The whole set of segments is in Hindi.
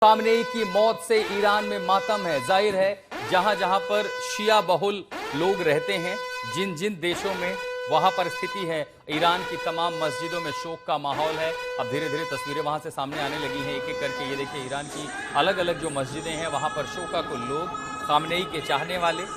खामनेई की मौत से ईरान में मातम है। जाहिर है जहां जहां पर शिया बहुल लोग रहते हैं, जिन जिन देशों में वहां पर स्थिति है, ईरान की तमाम मस्जिदों में शोक का माहौल है। अब धीरे धीरे तस्वीरें वहां से सामने आने लगी हैं एक एक करके। ये देखिए ईरान की अलग अलग जो मस्जिदें हैं वहां पर शोकाकुल लोग, खामनेई के चाहने वाले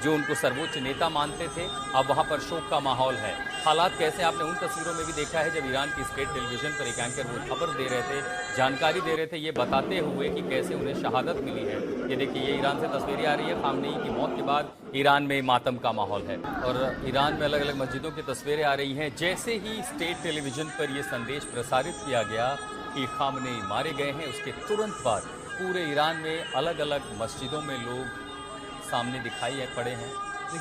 जो उनको सर्वोच्च नेता मानते थे, अब वहां पर शोक का माहौल है। हालात कैसे आपने उन तस्वीरों में भी देखा है जब ईरान की स्टेट टेलीविजन पर एक एंकर वो खबर दे रहे थे, जानकारी दे रहे थे, ये बताते हुए कि कैसे उन्हें शहादत मिली है। ये देखिए ये ईरान से तस्वीरें आ रही है। खामनेई की मौत के बाद ईरान में मातम का माहौल है और ईरान में अलग अलग मस्जिदों की तस्वीरें आ रही हैं। जैसे ही स्टेट टेलीविजन पर यह संदेश प्रसारित किया गया कि खामनेई मारे गए हैं, उसके तुरंत बाद पूरे ईरान में अलग अलग मस्जिदों में लोग सामने दिखाई पड़े हैं।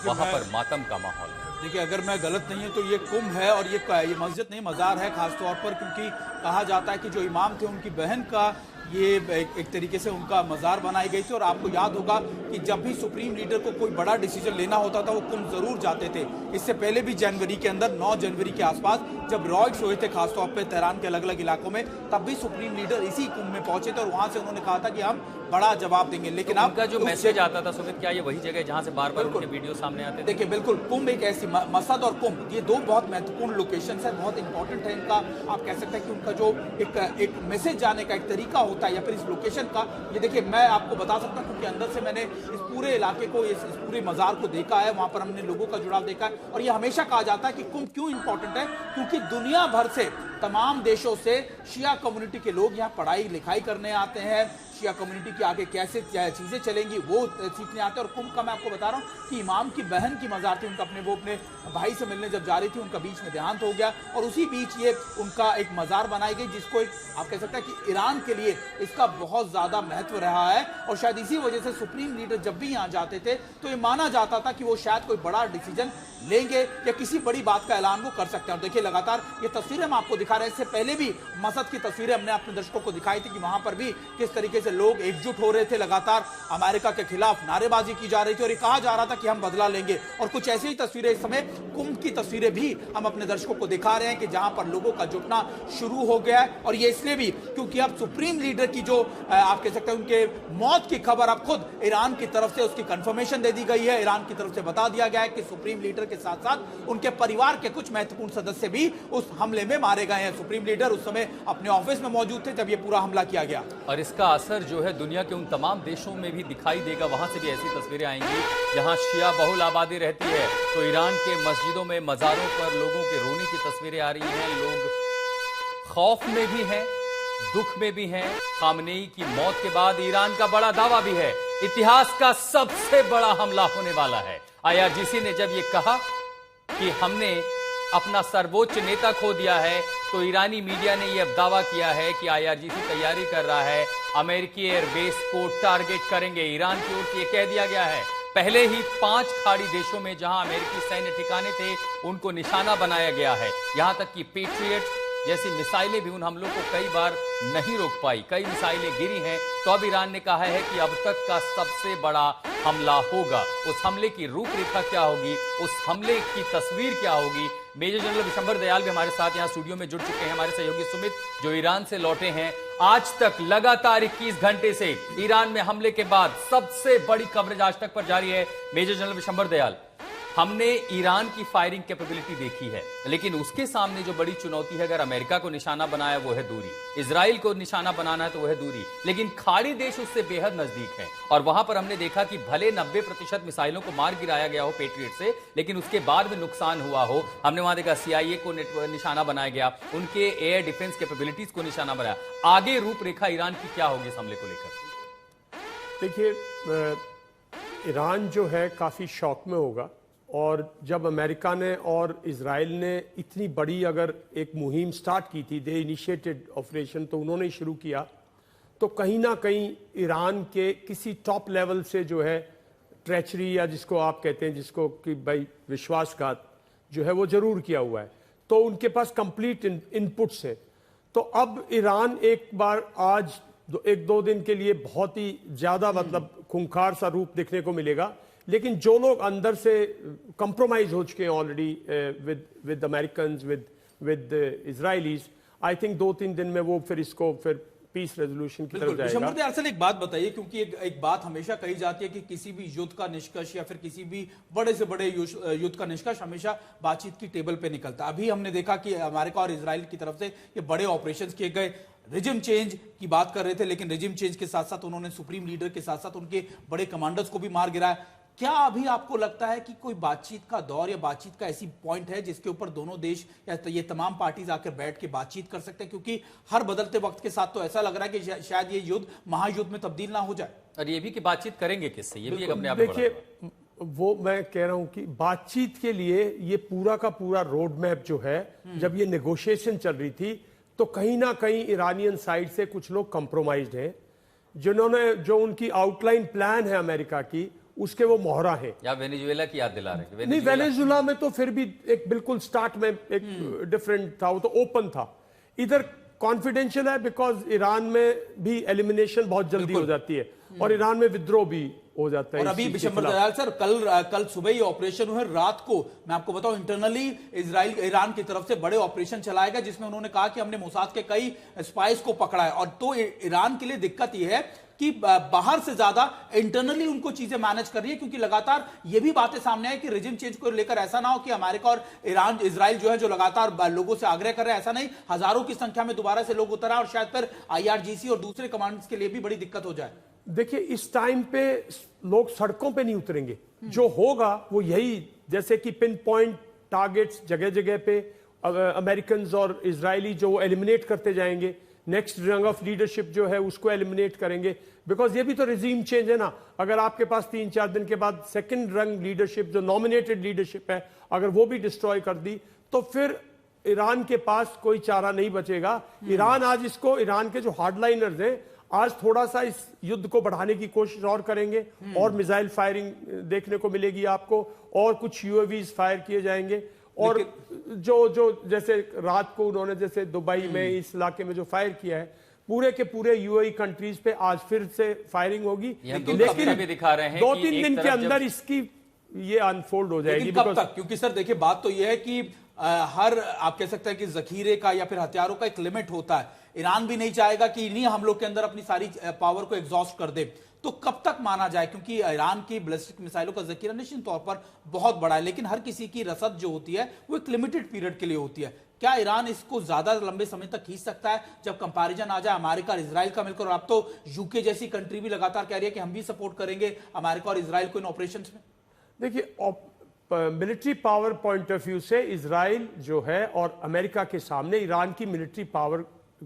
वहां पर मातम का माहौल है। देखिए अगर मैं गलत नहीं हूं तो ये कुंभ है और ये मस्जिद नहीं मज़ार है, खासतौर पर क्योंकि कहा जाता है कि जो इमाम थे उनकी बहन का ये एक तरीके से उनका मज़ार बनाई गई थी। और आपको याद होगा कि जब भी सुप्रीम लीडर को कोई बड़ा डिसीजन लेना होता था वो कुंभ जरूर जाते थे। इससे पहले भी जनवरी के अंदर 9 जनवरी के आसपास जब रॉयट्स हुए थे खासतौर पर तेहरान के अलग अलग इलाकों में, तब भी सुप्रीम लीडर इसी कुंभ में पहुंचे थे और वहां से उन्होंने कहा था कि हम बड़ा जवाब देंगे। लेकिन तो उनका जो मैसेज आता था सुमित, क्या ये वही जगह है जहां से बार बार उनके वीडियो सामने आते थे? देखिए बिल्कुल, कुंभ एक ऐसी मसद और कुंभ ये दो बहुत महत्वपूर्ण लोकेशन है, बहुत इंपॉर्टेंट है इनका। आप कह सकते हैं कि उनका जो एक मैसेज जाने का एक तरीका होता है या फिर इस लोकेशन का, ये देखिए मैं आपको बता सकता हूं क्योंकि अंदर से मैंने इस पूरे इलाके को, इस पूरे मजार को देखा है, वहां पर हमने लोगों का जुड़ाव देखा है। और ये हमेशा कहा जाता है कि कुंभ क्यों इंपॉर्टेंट है, क्योंकि दुनिया भर से तमाम देशों से शिया कम्युनिटी के लोग यहाँ पढ़ाई लिखाई करने आते हैं। शिया कम्युनिटी की आगे कैसे चीजें चलेंगी वो सीखने आते हैं। और कुंभ का मैं आपको बता रहा हूँ कि इमाम की बहन की मजार थी, उनका अपने भाई से मिलने जब जा रही थी, उनका बीच में देहांत हो गया और उसी बीच ये उनका एक मजार बनाई गई, जिसको एक आप कह सकते हैं कि ईरान के लिए इसका बहुत ज्यादा महत्व रहा है। और शायद इसी वजह से सुप्रीम लीडर जब भी यहाँ जाते थे तो ये माना जाता था कि वो शायद कोई बड़ा डिसीजन लेंगे या किसी बड़ी बात का ऐलान वो कर सकते हैं। और देखिए लगातार ये तस्वीरें हम आपको दिखा रहे हैं। इससे पहले भी मसद की तस्वीरें हमने अपने दर्शकों को दिखाई थी कि वहां पर भी किस तरीके से लोग एकजुट हो रहे थे, लगातार अमेरिका के खिलाफ नारेबाजी की जा रही थी और ये कहा जा रहा था कि हम बदला लेंगे। और कुछ ऐसी ही तस्वीरें इस समय कुंभ की तस्वीरें भी हम अपने दर्शकों को दिखा रहे हैं कि जहां पर लोगों का जुटना शुरू हो गया है। और ये इसलिए भी क्योंकि अब सुप्रीम लीडर की जो आप कह सकते हैं उनके मौत की खबर अब खुद ईरान की तरफ से उसकी कंफर्मेशन दे दी गई है। ईरान की तरफ से बता दिया गया है कि सुप्रीम लीडर के साथ साथ उनके परिवार के कुछ महत्वपूर्ण सदस्य भी उस हमले में मारे गए हैं। सुप्रीम लीडर उस समय अपने ऑफिस में मौजूद थे जब ये पूरा हमला किया गया। और इसका असर जो है दुनिया के उन तमाम देशों में भी दिखाई देगा। वहां से भी ऐसी तस्वीरें आएंगी जहां शिया बहुल आबादी रहती है। तो ईरान के मस्जिदों में, मज़ारों पर लोगों के रोने की तस्वीरें आ रही हैं। लोग खौफ में भी हैं, दुख में भी हैं। खामनेई की मौत के बाद ईरान का बड़ा दावा भी है, इतिहास का सबसे बड़ा हमला होने वाला है। IRGC ने जब ये कहा कि हमने अपना सर्वोच्च नेता खो दिया है, तो ईरानी मीडिया ने यह दावा किया है कि IRGC तैयारी कर रहा है, अमेरिकी एयरबेस को टारगेट करेंगे। ईरान की ओर से यह कह दिया गया है। पहले ही 5 खाड़ी देशों में जहां अमेरिकी सैन्य ठिकाने थे उनको निशाना बनाया गया है। यहां तक कि पेट्रियट जैसी मिसाइलें भी उन हमलों को कई बार नहीं रोक पाई, कई मिसाइलें गिरी हैं। तो अब ईरान ने कहा है कि अब तक का सबसे बड़ा हमला होगा। उस हमले की रूपरेखा क्या होगी, उस हमले की तस्वीर क्या होगी? मेजर जनरल विशंबर दयाल भी हमारे साथ यहाँ स्टूडियो में जुड़ चुके हैं। हमारे सहयोगी सुमित जो ईरान से लौटे हैं। आज तक लगातार 21 घंटे से ईरान में हमले के बाद सबसे बड़ी कवरेज आज तक पर जारी है। मेजर जनरल विशंबर दयाल, हमने ईरान की फायरिंग कैपेबिलिटी देखी है, लेकिन उसके सामने जो बड़ी चुनौती है, अगर अमेरिका को निशाना बनाया वो है दूरी, इजराइल को निशाना बनाना है तो वो है दूरी, लेकिन खाड़ी देश उससे बेहद नजदीक है। और वहां पर हमने देखा कि भले 90% मिसाइलों को मार गिराया गया हो पेट्रियट से, लेकिन उसके बाद भी नुकसान हुआ हो। हमने वहां देखा CIA को निशाना बनाया गया, उनके एयर डिफेंस कैपेबिलिटीज को निशाना बनाया। आगे रूपरेखा ईरान की क्या होगी इस हमले को लेकर? देखिए ईरान जो है काफी शौक में होगा। और जब अमेरिका ने और इजराइल ने इतनी बड़ी अगर एक मुहिम स्टार्ट की थी, दे इनिशिएटेड ऑपरेशन, तो उन्होंने शुरू किया, तो कहीं ना कहीं ईरान के किसी टॉप लेवल से जो है ट्रेचरी या जिसको आप कहते हैं, जिसको कि भाई विश्वासघात जो है वो जरूर किया हुआ है। तो उनके पास कंप्लीट इनपुट्स है। तो अब ईरान एक बार आज 1-2 दिन के लिए बहुत ही ज्यादा मतलब खूंखार सा रूप देखने को मिलेगा। लेकिन जो लोग अंदर से कंप्रोमाइज हो चुके हैं already with American, with Israelis, I think 2-3 दिन में वो फिर इसको फिर पीस रेजोल्यूशन की तरफ बिल्कुल। जाएगा। विशंबर दयाल, एक बात बताइए, क्योंकि एक बात हमेशा कही जाती है कि किसी भी युद्ध का निष्कर्ष या फिर किसी भी बड़े से बड़े युद्ध का निष्कर्ष हमेशा बातचीत की टेबल पे निकलता है। अभी हमने देखा कि अमेरिका और इजराइल की तरफ से ये बड़े ऑपरेशंस किए गए, रिजिम चेंज की बात कर रहे थे, लेकिन रिजिम चेंज के साथ साथ उन्होंने सुप्रीम लीडर के साथ साथ उनके बड़े कमांडर्स को भी मार गिराया। क्या अभी आपको लगता है कि कोई बातचीत का दौर या बातचीत का ऐसी पॉइंट है जिसके ऊपर दोनों देश या तो ये तमाम पार्टीज आकर बैठ के बातचीत कर सकते हैं? क्योंकि हर बदलते वक्त के साथ तो ऐसा लग रहा है कि शायद ये युद्ध महायुद्ध में तब्दील ना हो जाए। और ये भी कि बातचीत करेंगे किससे, ये भी एक अपने आप में बड़ा देखिए, वो मैं कह रहा हूं कि बातचीत के लिए ये पूरा का पूरा रोड मैप जो है, जब ये नेगोशिएशन चल रही थी तो कहीं ना कहीं ईरानियन साइड से कुछ लोग कंप्रोमाइज्ड हैं, जिन्होंने जो उनकी आउटलाइन प्लान है अमेरिका की उसके वो मोहरा है। या वेनेजुएला की याद दिला रहे हैं? नहीं, वेनेजुएला में तो फिर भी एक बिल्कुल स्टार्ट में एक डिफरेंट था, वो तो ओपन था। इधर कॉन्फिडेंशियल है बिकॉज ईरान में भी एलिमिनेशन बहुत जल्दी हो जाती है और ईरान में विद्रोह भी हो जाता है। और अभी विशंबर दयाल सर, कल सुबह ही ऑपरेशन हुए, रात को मैं आपको बताऊं इंटरनली इजराइल ईरान की तरफ से बड़े ऑपरेशन चलाया गया, जिसमें उन्होंने कहा कि हमने मोसाद के कई स्पाइस को पकड़ा है। और तो ईरान के लिए दिक्कत यह है कि बाहर से ज्यादा इंटरनली उनको चीजें मैनेज कर रही है, क्योंकि लगातार ये भी बातें सामने आई कि रिजिम चेंज को लेकर ऐसा ना हो कि अमेरिका और ईरान इजराइल जो है जो लगातार लोगों से आग्रह कर रहे हैं, ऐसा नहीं, हजारों की संख्या में दोबारा से लोग उतर आए और शायद फिर IRGC और दूसरे कमांडर्स के लिए भी बड़ी दिक्कत हो जाए। देखिए, इस टाइम पे लोग सड़कों पे नहीं उतरेंगे, जो होगा वो यही, जैसे कि पिन पॉइंट टारगेट्स जगह जगह पे अमेरिकन और इजरायली जो एलिमिनेट करते जाएंगे, नेक्स्ट रंग ऑफ लीडरशिप जो है उसको एलिमिनेट करेंगे, बिकॉज ये भी तो रिजीम चेंज है ना। अगर आपके पास 3-4 दिन के बाद सेकंड रंग लीडरशिप जो नॉमिनेटेड लीडरशिप है, अगर वो भी डिस्ट्रॉय कर दी तो फिर ईरान के पास कोई चारा नहीं बचेगा। ईरान आज इसको, ईरान के जो हार्डलाइनर्स हैं आज थोड़ा सा इस युद्ध को बढ़ाने की कोशिश और करेंगे, और मिसाइल फायरिंग देखने को मिलेगी आपको, और कुछ UAVs फायर किए जाएंगे, और जो जैसे रात को उन्होंने जैसे दुबई में इस इलाके में जो फायर किया है, पूरे के पूरे UAE कंट्रीज पे आज फिर से फायरिंग होगी। लेकिन भी दिखा रहे हैं 2-3 दिन के अंदर इसकी ये अनफोल्ड हो जाएगी। कब तक? क्योंकि सर देखिए, बात तो यह है कि हर आप कह सकते हैं कि जखीरे का या फिर हथियारों का एक लिमिट होता है। ईरान भी नहीं चाहेगा कि इन्हीं हमलों के अंदर अपनी सारी पावर को एग्जॉस्ट कर दे। तो कब तक माना जाए? क्योंकि ईरान की बैलिस्टिक मिसाइलों का जखीरा निश्चित तौर पर बहुत बड़ा है, लेकिन हर किसी की रसद जो होती है वो एक लिमिटेड पीरियड के लिए होती है। क्या ईरान इसको ज्यादा लंबे समय तक खींच सकता है? जब कंपैरिजन आ जाए अमेरिका और इजराइल का मिलकर, और अब तो यूके जैसी कंट्री भी लगातार कह रही है कि हम भी सपोर्ट करेंगे अमेरिका और इजराइल को इन ऑपरेशन में। देखिए, military power point of view से इजराइल जो है और अमेरिका के सामने ईरान की मिलिट्री पावर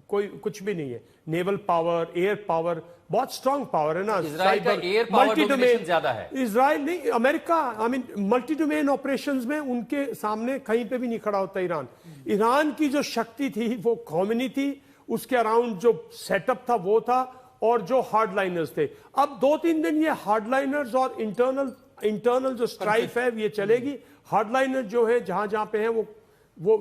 कोई कुछ भी नहीं है। नेवल पावर, एयर पावर, बहुत स्ट्रांग पावर है ना। इजराइल का एयर पावर डोमिनेशन ज्यादा है। इजराइल नहीं, अमेरिका, मल्टी डोमेन ऑपरेशंस में उनके सामने कहीं पे भी नहीं खड़ा होता ईरान। ईरान की जो शक्ति थी वो कॉमनी थी, उसके अराउंड जो सेटअप था वो था, और जो हार्डलाइनर्स थे। अब 2-3 दिन ये हार्डलाइनर्स और इंटरनल जो स्ट्राइफ है ये चलेगी। हार्डलाइनर जो है जहां जहां पे हैं वो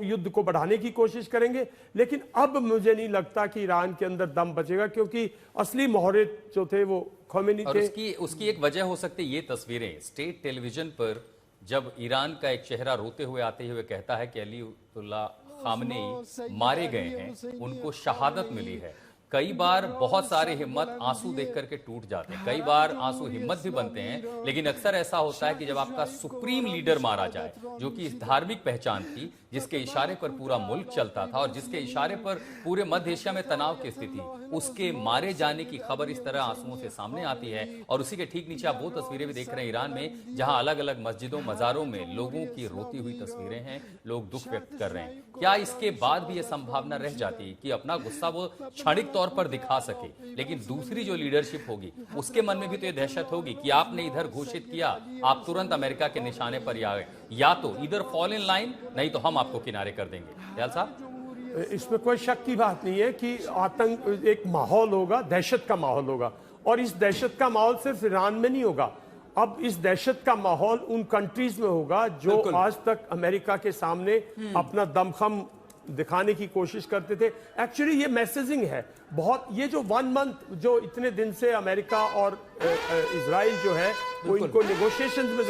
युद्ध को बढ़ाने की कोशिश करेंगे, लेकिन अब मुझे नहीं लगता कि ईरान के अंदर दम बचेगा, क्योंकि असली मोहरे जो थे वो खोमेनी थे। उसकी एक वजह हो सकती है ये तस्वीरें स्टेट टेलीविजन पर, जब ईरान का एक चेहरा रोते हुए आते हुए कहता है कि अयतुल्लाह खामनेई मारे गए हैं, उनको शहादत मिली है। कई बार बहुत सारे हिम्मत आंसू देख करके टूट जाते हैं, कई बार आंसू हिम्मत भी बनते हैं, लेकिन अक्सर ऐसा होता है कि जब आपका सुप्रीम लीडर मारा जाए, जो कि इस धार्मिक पहचान थी, जिसके इशारे पर पूरा मुल्क चलता था और जिसके इशारे पर पूरे मध्य एशिया में तनाव की स्थिति, उसके मारे जाने की खबर इस तरह आंसुओं से सामने आती है। और उसी के ठीक नीचे आप वो तस्वीरें भी देख रहे हैं ईरान में, जहां अलग अलग मस्जिदों मजारों में लोगों की रोती हुई तस्वीरें हैं, लोग दुख व्यक्त कर रहे हैं। क्या इसके बाद भी यह संभावना रह जाती है कि अपना गुस्सा वो क्षणिक तौर पर दिखा सके, लेकिन दूसरी जो लीडरशिप होगी उसके मन में भी तो ये दहशत होगी कि आपने इधर घोषित किया, आप तुरंत अमेरिका के निशाने पर आ गए, या तो इधर फॉल इन लाइन, नहीं तो हम आपको किनारे कर देंगे। दयाल साहब, इसमें कोई शक की बात नहीं है कि आतंक एक माहौल होगा, दहशत का माहौल होगा, और इस दहशत का माहौल सिर्फ ईरान में नहीं होगा। अब इस दहशत का माहौल उन कंट्रीज में होगा जो आज तक अमेरिका के सामने अपना दमखम दिखाने की कोशिश करते थे। एक्चुअली ये मैसेजिंग है बहुत, ये जो 1 मंथ जो इतने दिन से अमेरिका और इजराइल जो है वो इनको नेगोशिएशंस में